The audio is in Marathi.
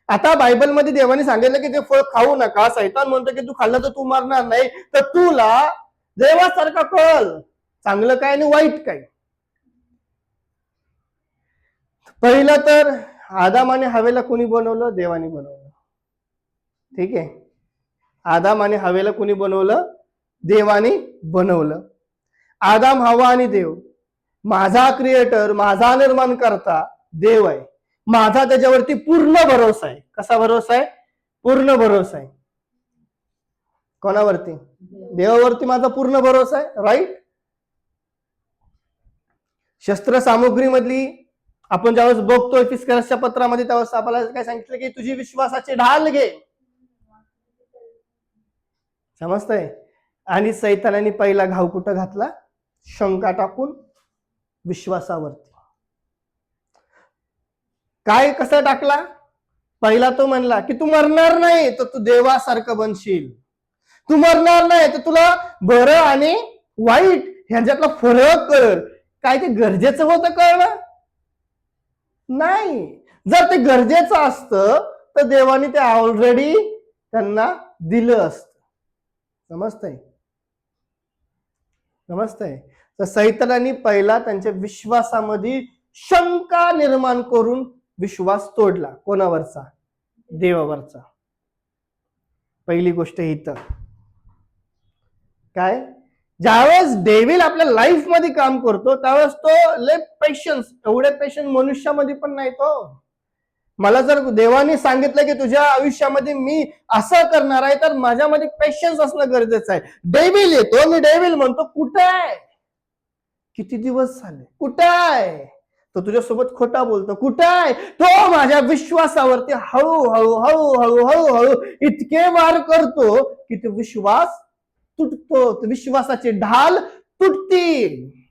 आता बायबलमध्ये देवाने सांगितलं की ते फळ खाऊ नका. सैतान म्हणतो की तू खाल्लं तर तू मरणार नाही. तर तुला देवासारखा कळ चांगलं काय आणि वाईट काय. पहिलं तर आदाम आणि हवेला कोणी बनवलं? देवाने बनवलं. ठीक आहे. आदाम आणि हवेला कोणी बनवलं? देवाने बनवलं. आदाम, हवा आणि देव. माझा क्रिएटर, माझा निर्माण करता देव आहे. माझा त्याच्यावरती पूर्ण भरोसा आहे. कसा भरोसा आहे? पूर्ण भरोसा आहे. कोणावरती? देवावरती माझा पूर्ण भरोसा आहे. राईट. शस्त्र सामुग्री मधली आपण ज्यावेळेस बघतोय फिस्करसच्या पत्रामध्ये, त्यावेळेस आपल्याला काय सांगितलं की तुझी विश्वासाची ढाल घे. समजतंय? आणि सैतानाने पहिला घाव कुठं घातला? शंका टाकून विश्वासावरती. काय कसं टाकला? पहिला तो म्हणला की तू मरणार नाही तर तू देवासारखं बनशील. तू मरणार नाही तर तुला बरं आणि वाईट ह्याच्यातला फरक कळ. काय ते गरजेचं होतं कळलं? नाही. जर ते गरजेचं असतं तर देवाने ते ऑलरेडी त्यांना दिलं असतं. समजतंय? समजतंय? तर सैतानाने पहिला त्यांच्या विश्वासामध्ये शंका निर्माण करून विश्वास तोडला. कोणावरचा? देवावरचा. पहिली गोष्ट इथं काय, ज्यावेळेस डेव्हिल आपल्या लाईफ मध्ये काम करतो त्यावेळेस तो लय पेशन्स, एवढे पेशन्स मनुष्यामध्ये पण नाही तो. मला जर देवाने सांगितलं की तुझ्या आयुष्यामध्ये मी असं करणार आहे तर माझ्यामध्ये पेशन्स असणं गरजेचं आहे. डेव्हिल येतो, मी डेव्हिल म्हणतो कुठे आहे? किती दिवस झाले? कुठे आहे? तो तुझ्यासोबत खोटा बोलतो. कुठे आहे? तो माझ्या विश्वासावरती हळूहळू हळूहळू हळूहळू इतके वार करतो की तो विश्वास तुटतो, विश्वासाची ढाल तुटती.